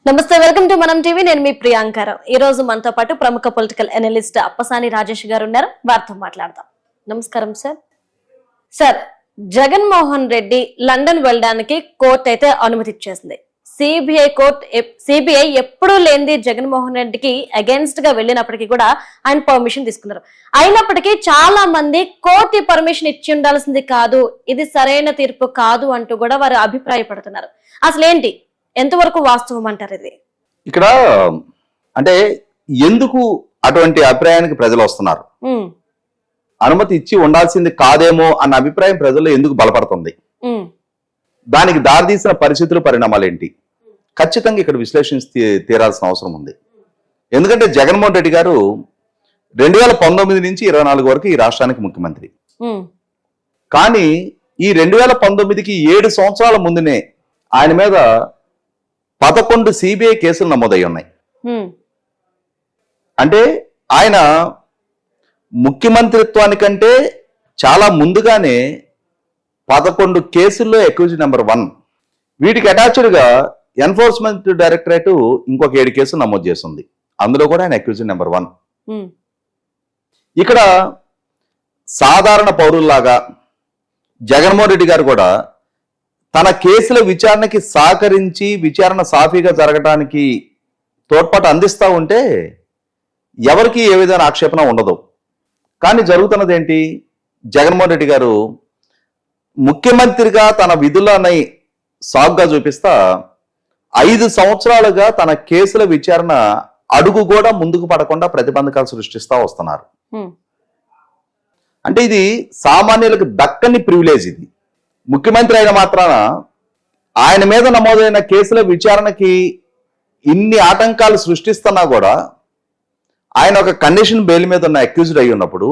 నమస్తే, welcome to మనం TV. నేను మీ ప్రియాంకరావు. ఈ రోజు మనతో పాటు ప్రముఖ పొలిటికల్ అనలిస్ట్ అప్పసాని రాజేష్ గారు ఉన్నారు. వారితో మాట్లాడదాం. నమస్కారం sir. Sir, Jaganmohan Reddy London వెళ్ళడానికి కోర్టు అయితే అనుమతి ఇచ్చేసింది. సిబిఐ ఎప్పుడూ లేనిది జగన్మోహన్ రెడ్డికి అగేన్స్ట్ గా వెళ్ళినప్పటికీ కూడా ఆయన పర్మిషన్ తీసుకున్నారు. అయినప్పటికీ చాలా మంది కోర్టు పర్మిషన్ ఇచ్చి ఉండాల్సింది కాదు, ఇది సరైన తీర్పు కాదు అంటూ కూడా వారు అభిప్రాయపడుతున్నారు. అసలు ఏంటి, ఎంతవరకు వాస్తవం అంటారు ఇది? ఇక్కడ అంటే ఎందుకు అటువంటి అభిప్రాయానికి ప్రజలు వస్తున్నారు? అనుమతి ఇచ్చి ఉండాల్సింది కాదేమో అన్న అభిప్రాయం ప్రజల్లో ఎందుకు బలపడుతుంది? దానికి దారితీసిన పరిస్థితులు, పరిణామాలు ఏంటి? ఖచ్చితంగా ఇక్కడ విశ్లేషించి తీరాల్సిన అవసరం ఉంది. ఎందుకంటే జగన్మోహన్ రెడ్డి గారు 2019 నుంచి 24 వరకు ఈ రాష్ట్రానికి ముఖ్యమంత్రి. కానీ ఈ 2019కి 7 సంవత్సరాల ముందునే ఆయన మీద 11 సిబిఐ కేసులు నమోదై ఉన్నాయి. అంటే ఆయన ముఖ్యమంత్రిత్వానికంటే చాలా ముందుగానే 11 కేసుల్లో అక్యూజ్డ్ నెంబర్ 1. వీటికి అటాచ్డ్గా ఎన్ఫోర్స్మెంట్ డైరెక్టరేట్ ఇంకొక 7 కేసులు నమోదు చేస్తుంది. అందులో కూడా ఆయన అక్యూజ్డ్ నెంబర్ 1. ఇక్కడ సాధారణ పౌరుల్లాగా జగన్మోహన్ రెడ్డి గారు కూడా తన కేసుల విచారణకి సహకరించి విచారణ సాఫీగా జరగడానికి తోడ్పాటు అందిస్తూ ఉంటే ఎవరికి ఏ విధమైన ఆక్షేపణ ఉండదు. కానీ జరుగుతున్నది ఏంటి? జగన్మోహన్ రెడ్డి గారు ముఖ్యమంత్రిగా తన విధులని సాగ్గా చూపిస్తా 5 సంవత్సరాలుగా తన కేసుల విచారణ అడుగు కూడా ముందుకు పడకుండా ప్రతిబంధకాలు సృష్టిస్తూ వస్తున్నారు. అంటే ఇది సామాన్యులకు దక్కని ప్రివిలేజ్. ఇది ముఖ్యమంత్రి అయిన మాత్రాన ఆయన మీద నమోదైన కేసుల విచారణకి ఇన్ని ఆటంకాలు సృష్టిస్తున్నా కూడా ఆయన ఒక కండిషన్ బెయిల్ మీద ఉన్న అక్యూజ్డ్ అయి ఉన్నప్పుడు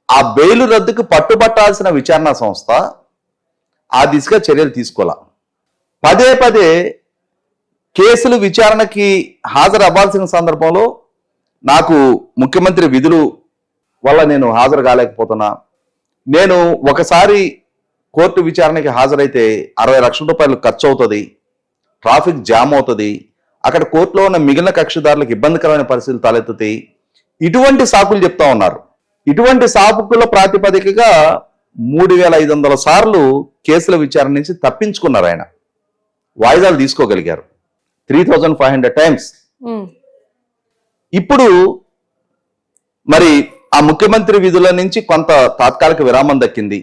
ఆ బెయిల్ రద్దుకు పట్టుబట్టాల్సిన విచారణ సంస్థ ఆ దిశగా చర్యలు తీసుకోవాల. పదే పదే కేసులు విచారణకి హాజరు అవ్వాల్సిన సందర్భంలో నాకు ముఖ్యమంత్రి విధులు వల్ల నేను హాజరు కాలేకపోతున్నా, నేను ఒకసారి కోర్టు విచారణకి హాజరైతే 60 లక్షల రూపాయలు ఖర్చు అవుతుంది, ట్రాఫిక్ జామ్ అవుతుంది, అక్కడ కోర్టులో ఉన్న మిగిలిన కక్షిదారులకు ఇబ్బందికరమైన పరిస్థితులు తలెత్తుతాయి, ఇటువంటి సాకులు చెప్తా ఉన్నారు. ఇటువంటి సాకుల ప్రాతిపదికగా 3500 సార్లు కేసుల విచారణ నుంచి తప్పించుకున్నారు. ఆయన వాయిదాలు తీసుకోగలిగారు 3500 టైమ్స్. ఇప్పుడు మరి ఆ ముఖ్యమంత్రి విధుల నుంచి కొంత తాత్కాలిక విరామం దక్కింది.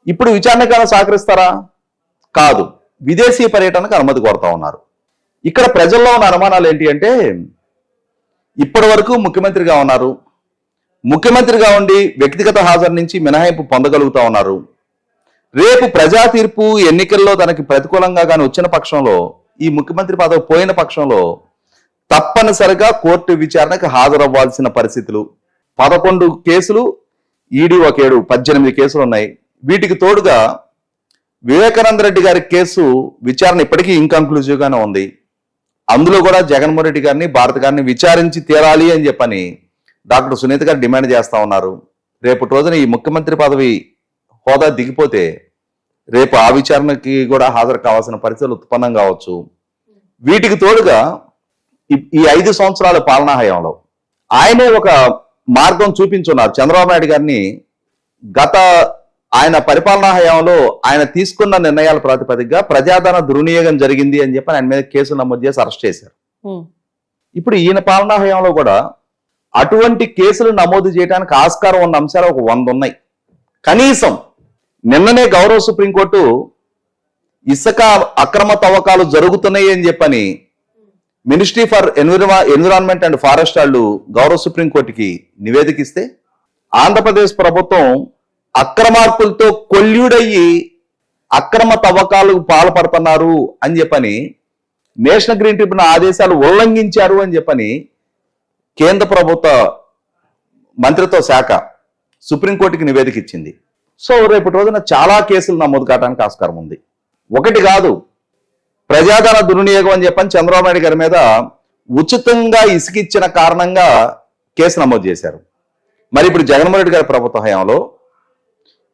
ఇప్పుడు విచారణకైనా సహకరిస్తారా? కాదు, విదేశీ పర్యటనకు అనుమతి కోరుతా ఉన్నారు. ఇక్కడ ప్రజల్లో ఉన్న అనుమానాలు ఏంటి అంటే, ఇప్పటి వరకు ముఖ్యమంత్రిగా ఉన్నారు, ముఖ్యమంత్రిగా ఉండి వ్యక్తిగత హాజరు నుంచి మినహాయింపు పొందగలుగుతా ఉన్నారు. రేపు ప్రజా తీర్పు ఎన్నికల్లో తనకి ప్రతికూలంగా కానీ వచ్చిన పక్షంలో, ఈ ముఖ్యమంత్రి పదవి పోయిన పక్షంలో తప్పనిసరిగా కోర్టు విచారణకు హాజరవ్వాల్సిన పరిస్థితులు. 11 కేసులు, ఈడీ ఒక 7, 18 కేసులు ఉన్నాయి. వీటికి తోడుగా వివేకానంద రెడ్డి గారి కేసు విచారణ ఇప్పటికీ ఇన్కన్క్లూజివ్ గానే ఉంది. అందులో కూడా జగన్మోహన్ రెడ్డి గారిని, భారత్ గారిని విచారించి తీరాలి అని చెప్పని డాక్టర్ సునీత గారు డిమాండ్ చేస్తా ఉన్నారు. రేపటి రోజున ఈ ముఖ్యమంత్రి పదవి హోదా దిగిపోతే రేపు ఆ విచారణకి కూడా హాజరు కావాల్సిన పరిస్థితులు ఉత్పన్నం కావచ్చు. వీటికి తోడుగా ఈ 5 సంవత్సరాల పాలనా హయాంలో ఆయనే ఒక మార్గం చూపించున్నారు. చంద్రబాబు నాయుడు గారిని గత ఆయన పరిపాలనా హయాంలో ఆయన తీసుకున్న నిర్ణయాల ప్రాతిపదికగా ప్రజాధన దుర్వినియోగం జరిగింది అని చెప్పి ఆయన మీద కేసు నమోదు చేసి అరెస్ట్ చేశారు. ఇప్పుడు ఈయన పాలనా హయాంలో కూడా అటువంటి కేసులు నమోదు చేయడానికి ఆస్కారం ఉన్న అంశాలు ఒక 100 ఉన్నాయి. కనీసం నిన్ననే గౌరవ సుప్రీంకోర్టు ఇసుక అక్రమ తవ్వకాలు జరుగుతున్నాయి అని చెప్పని ministry for environment and forest వాళ్ళు గౌరవ సుప్రీంకోర్టుకి నివేదిక ఇస్తే ఆంధ్రప్రదేశ్ ప్రభుత్వం అక్రమార్కులతో కొల్యూడయ్యి అక్రమ తవ్వకాలకు పాల్పడుతున్నారు అని చెప్పని, నేషనల్ గ్రీన్ ట్రిబ్యునల్ ఆదేశాలు ఉల్లంఘించారు అని చెప్పని కేంద్ర ప్రభుత్వ మంత్రిత్వ శాఖ సుప్రీంకోర్టుకి నివేదిక ఇచ్చింది. సో రేపటి రోజున చాలా కేసులు నమోదు కావడానికి ఆస్కారం ఉంది. ఒకటి కాదు, ప్రజాధన దుర్వినియోగం అని చెప్పని చంద్రబాబు నాయుడు గారి మీద ఉచితంగా ఇసుకిచ్చిన కారణంగా కేసు నమోదు చేశారు. మరి ఇప్పుడు జగన్మోహన్ రెడ్డి గారి ప్రభుత్వ హయాంలో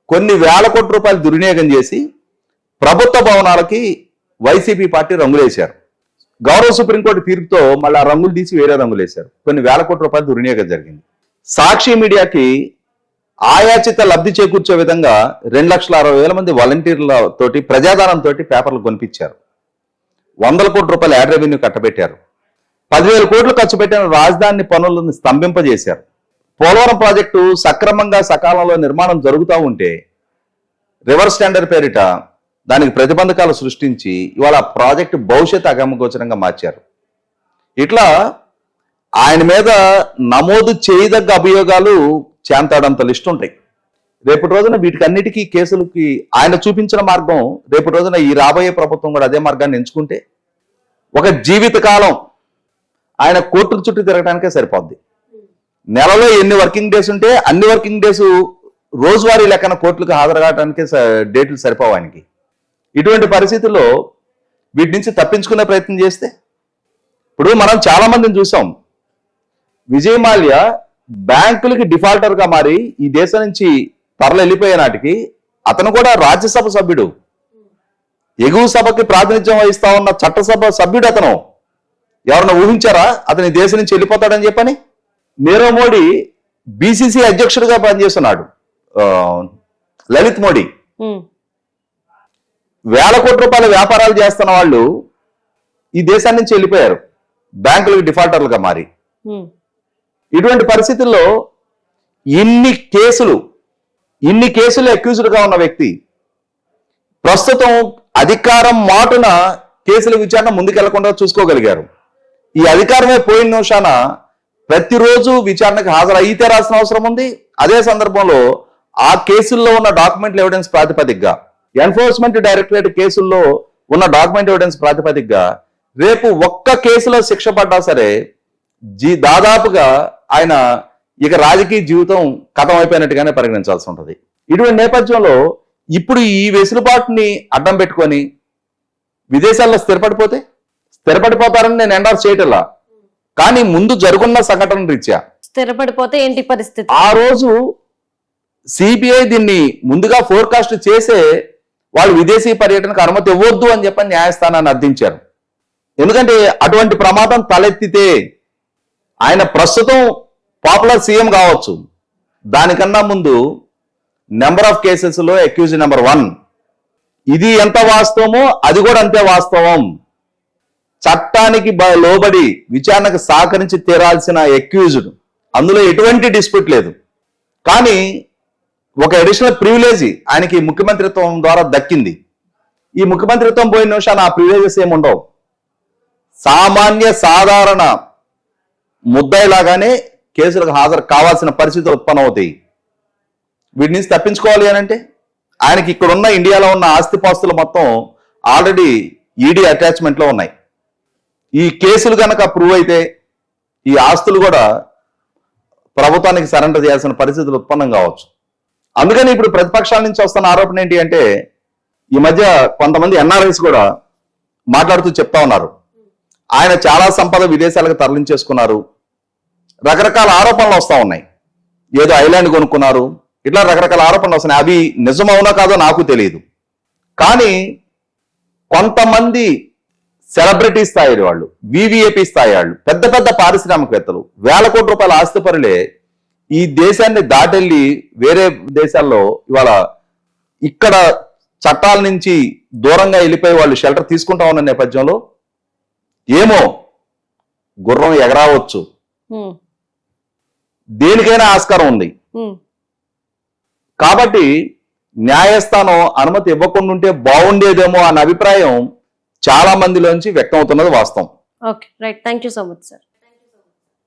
కొన్ని వేల కోట్ల రూపాయలు దుర్వినియోగం చేసి ప్రభుత్వ భవనాలకి వైసీపీ పార్టీ రంగులేశారు. గౌరవ సుప్రీంకోర్టు తీర్పుతో మళ్ళీ ఆ రంగులు తీసి వేరే రంగులు వేశారు. కొన్ని వేల కోట్ల రూపాయలు దుర్వినియోగం జరిగింది. సాక్షి మీడియాకి ఆయాచిత లబ్ధి చేకూర్చే విధంగా 2,60,000 మంది వాలంటీర్లతోటి ప్రజాదానంతో పేపర్లు కొనిపించారు. 100 కోట్ల రూపాయల యాడ్ రెవెన్యూ కట్టబెట్టారు. 10,000 కోట్లు ఖర్చు పెట్టిన రాజధాని పనులను స్తంభింపజేశారు. పోలవరం ప్రాజెక్టు సక్రమంగా సకాలంలో నిర్మాణం జరుగుతూ ఉంటే రివర్స్ టెండర్ పేరిట దానికి ప్రతిబంధకాలు సృష్టించి ఇవాళ ప్రాజెక్టు భవిష్యత్తు అగమగోచరంగా మార్చారు. ఇట్లా ఆయన మీద నమోదు చేయదగ్గ అభియోగాలు చేంతాడంత లిస్టు ఉంటాయి. రేపటి రోజున వీటికన్నిటికీ కేసులకి ఆయన చూపించిన మార్గం రేపటి రోజున ఈ రాబోయే ప్రభుత్వం కూడా అదే మార్గాన్ని ఎంచుకుంటే ఒక జీవితకాలం ఆయన కోర్టుల చుట్టూ తిరగడానికే సరిపోద్ది. నెలలో ఎన్ని వర్కింగ్ డేస్ ఉంటే అన్ని వర్కింగ్ డేస్ రోజువారీ లెక్కన కోర్టులకు హాజరు కావడానికే డేట్లు సరిపోవు ఆయనకి. ఇటువంటి పరిస్థితుల్లో వీటి నుంచి తప్పించుకునే ప్రయత్నం చేస్తే ఇప్పుడు మనం చాలా మందిని చూసాం. విజయ్ మాల్యా బ్యాంకులకి డిఫాల్టర్ గా మారి ఈ దేశం నుంచి తరలి వెళ్ళిపోయే నాటికి అతను కూడా రాజ్యసభ సభ్యుడు, ఎగువ సభకి ప్రాతినిధ్యం వహిస్తా ఉన్న చట్టసభ సభ్యుడు. అతను ఎవరన్నా ఊహించారా అతని దేశం నుంచి వెళ్ళిపోతాడని చెప్పని? నీరవ్ మోడీ బీసీసీ అధ్యక్షుడిగా పనిచేస్తున్నాడు. లలిత్ మోడీ వేల కోట్ల రూపాయల వ్యాపారాలు చేస్తున్న వాళ్ళు ఈ దేశాన్ని నుంచి వెళ్ళిపోయారు బ్యాంకులకు డిఫాల్టర్లుగా మారి. ఇటువంటి పరిస్థితుల్లో ఇన్ని కేసులు అక్యూజ్డ్ గా ఉన్న వ్యక్తి ప్రస్తుతం అధికారం మాటున కేసుల విచారణ ముందుకెళ్లకుండా చూసుకోగలిగారు. ఈ అధికారమే పోయిన నిమిషాన ప్రతిరోజు విచారణకు హాజరయితే రాసిన అవసరం ఉంది. అదే సందర్భంలో ఆ కేసుల్లో ఉన్న డాక్యుమెంట్ ఎవిడెన్స్ ప్రాతిపదికగా ఎన్ఫోర్స్మెంట్ డైరెక్టరేట్ కేసుల్లో ఉన్న డాక్యుమెంట్ ఎవిడెన్స్ ప్రాతిపదికగా రేపు ఒక్క కేసులో శిక్ష పడ్డా సరే దాదాపుగా ఆయన ఇక రాజకీయ జీవితం కథం అయిపోయినట్టుగానే పరిగణించాల్సి ఉంటుంది. ఇటువంటి నేపథ్యంలో ఇప్పుడు ఈ వెసులుబాటుని అడ్డం పెట్టుకొని విదేశాల్లో స్థిరపడిపోతారని నేను ఎండార్స్ చేయటల్లా. కానీ ముందు జరుగున్న సంఘటన రీత్యా స్థిరపడిపోతే ఏంటి పరిస్థితి? ఆ రోజు సిబిఐ దీన్ని ముందుగా ఫోర్కాస్ట్ చేసే వాళ్ళు విదేశీ పర్యటనకు అనుమతి ఇవ్వద్దు అని చెప్పని న్యాయస్థానాన్ని అర్థించారు. ఎందుకంటే అటువంటి ప్రమాదం తలెత్తితే ఆయన ప్రస్తుతం పాపులర్ సీఎం కావచ్చు, దానికన్నా ముందు నెంబర్ ఆఫ్ కేసెస్ లో అక్యూజ్ నెంబర్ 1. ఇది ఎంత వాస్తవమో అది కూడా అంతే వాస్తవం. చట్టానికి లోబడి విచారణకు సహకరించి తీరాల్సిన అక్యూజ్డ్, అందులో ఎటువంటి డిస్ప్యూట్ లేదు. కానీ ఒక అడిషనల్ ప్రివిలేజ్ ఆయనకి ముఖ్యమంత్రిత్వం ద్వారా దక్కింది. ఈ ముఖ్యమంత్రిత్వం పోయిన నిమిషాన్ని ఆ ప్రివిలేజెస్ ఏముండవు. సాధారణ ముద్దాయిలాగానే కేసులకు హాజరు కావాల్సిన పరిస్థితులు ఉత్పన్నమవుతాయి. వీటి నుంచి తప్పించుకోవాలి అని అంటే ఆయనకి ఇక్కడ ఉన్న ఇండియాలో ఉన్న ఆస్తిపాస్తులు మొత్తం ఆల్రెడీ ఈడీ అటాచ్మెంట్ లో ఉన్నాయి. ఈ కేసులు కనుక ప్రూవ్ అయితే ఈ ఆస్తులు కూడా ప్రభుత్వానికి సరెండర్ చేయాల్సిన పరిస్థితులు ఉత్పన్నం కావచ్చు. అందుకని ఇప్పుడు ప్రతిపక్షాల నుంచి వస్తున్న ఆరోపణ ఏంటి అంటే ఈ మధ్య కొంతమంది ఎన్ఆర్ఐస్ కూడా మాట్లాడుతూ చెప్తా ఉన్నారు, ఆయన చాలా సంపద విదేశాలకు తరలించేసుకున్నారు, రకరకాల ఆరోపణలు వస్తూ ఉన్నాయి. ఏదో ఐలాండ్ కొనుక్కున్నారు, ఇట్లా రకరకాల ఆరోపణలు వస్తున్నాయి. అవి నిజమవునో కాదో నాకు తెలియదు. కానీ కొంతమంది సెలబ్రిటీ స్థాయి వాళ్ళు, వివిఐపి స్థాయి వాళ్ళు, పెద్ద పెద్ద పారిశ్రామికవేత్తలు, వేల కోట్ల రూపాయల ఆస్తిపరులే ఈ దేశాన్ని దాటెళ్ళి వేరే దేశాల్లో ఇవాళ ఇక్కడ చట్టాల నుంచి దూరంగా వెళ్ళిపోయి వాళ్ళు షెల్టర్ తీసుకుంటా ఉన్న నేపథ్యంలో ఏమో గుర్రం ఎగరావచ్చు, దేనికైనా ఆస్కారం ఉంది. కాబట్టి న్యాయస్థానం అనుమతి ఇవ్వకుండా ఉంటే బాగుండేదేమో అన్న అభిప్రాయం చాలా మందిలోంచి వ్యక్తం అవుతున్నది వాస్తవం. Okay, right. Thank you so much sir.